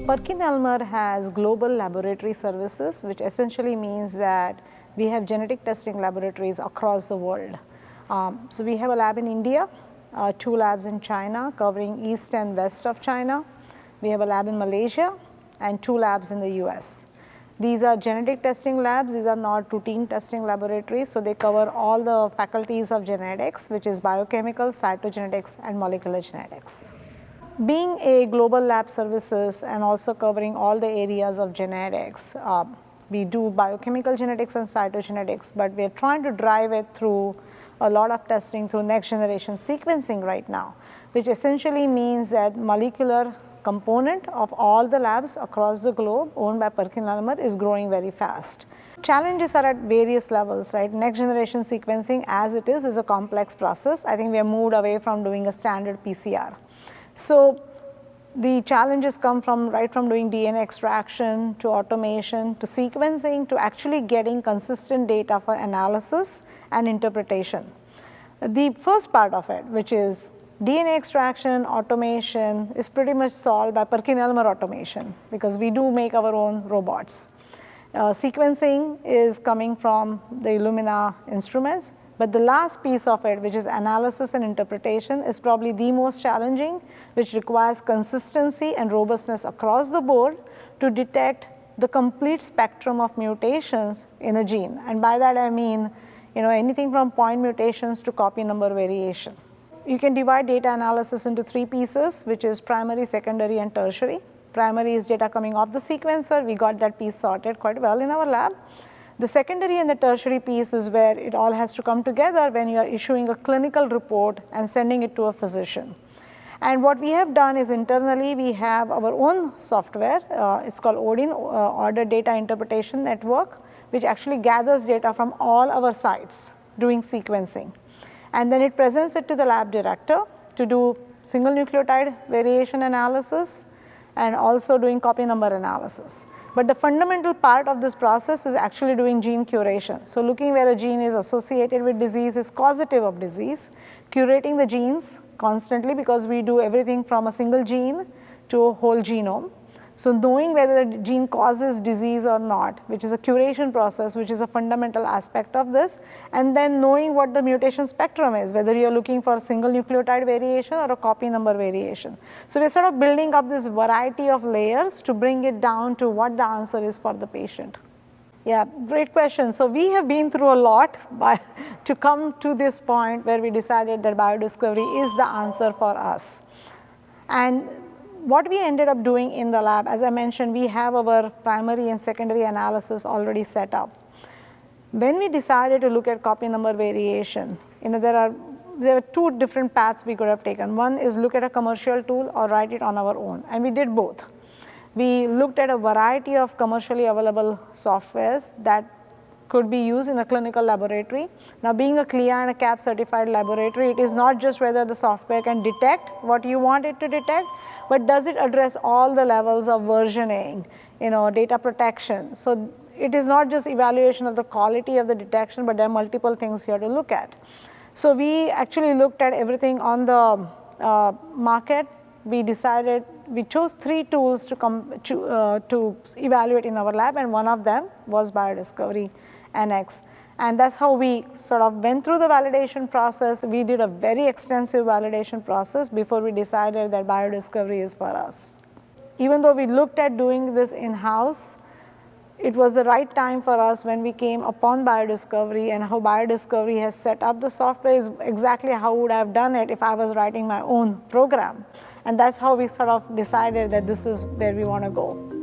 Perkin Elmer has global laboratory services, which essentially means that we have genetic testing laboratories across the world. So we have a lab in India, 2 labs in China covering east and west of China. We have a lab in Malaysia and 2 labs in the US. These are genetic testing labs, these are not routine testing laboratories, so they cover all the faculties of genetics, which is biochemical, cytogenetics and molecular genetics. Being a global lab services and also covering all the areas of genetics, we do biochemical genetics and cytogenetics, but we are trying to drive it through a lot of testing through next generation sequencing right now, which essentially means that molecular component of all the labs across the globe owned by Perkin Elmer is growing very fast. Challenges are at various levels, right? Next generation sequencing as it is a complex process. I think we have moved away from doing a standard PCR. So the challenges come from right from doing DNA extraction to automation to sequencing to actually getting consistent data for analysis and interpretation. The first part of it, which is DNA extraction, automation, is pretty much solved by Perkin Elmer automation because we do make our own robots. Sequencing is coming from the Illumina instruments. But the last piece of it, which is analysis and interpretation, is probably the most challenging, which requires consistency and robustness across the board to detect the complete spectrum of mutations in a gene. And by that I mean, anything from point mutations to copy number variation. You can divide data analysis into 3 pieces, which is primary, secondary, and tertiary. Primary is data coming off the sequencer. We got that piece sorted quite well in our lab. The secondary and the tertiary piece is where it all has to come together when you are issuing a clinical report and sending it to a physician. And what we have done is internally we have our own software, it's called ODIN, Order Data Interpretation Network, which actually gathers data from all our sites doing sequencing. And then it presents it to the lab director to do single nucleotide variation analysis and also doing copy number analysis. But the fundamental part of this process is actually doing gene curation. So looking where a gene is associated with disease, is causative of disease, curating the genes constantly because we do everything from a single gene to a whole genome. So knowing whether the gene causes disease or not, which is a curation process, which is a fundamental aspect of this, and then knowing what the mutation spectrum is, whether you're looking for a single nucleotide variation or a copy number variation. So we're sort of building up this variety of layers to bring it down to what the answer is for the patient. Yeah, great question. So we have been through a lot to come to this point where we decided that biodiscovery is the answer for us. And what we ended up doing in the lab, as I mentioned, we have our primary and secondary analysis already set up. When we decided to look at copy number variation, there are 2 different paths we could have taken. One is look at a commercial tool or write it on our own, and we did both. We looked at a variety of commercially available softwares that could be used in a clinical laboratory. Now being a CLIA and a CAP certified laboratory, it is not just whether the software can detect what you want it to detect, but does it address all the levels of versioning, data protection. So it is not just evaluation of the quality of the detection, but there are multiple things here to look at. So we actually looked at everything on the market. We chose 3 tools to evaluate in our lab, and one of them was Biodiscovery NX. And that's how we sort of went through the validation process. We did a very extensive validation process before we decided that biodiscovery is for us. Even though we looked at doing this in-house, it was the right time for us when we came upon biodiscovery, and how biodiscovery has set up the software is exactly how I would have done it if I was writing my own program. And that's how we sort of decided that this is where we want to go.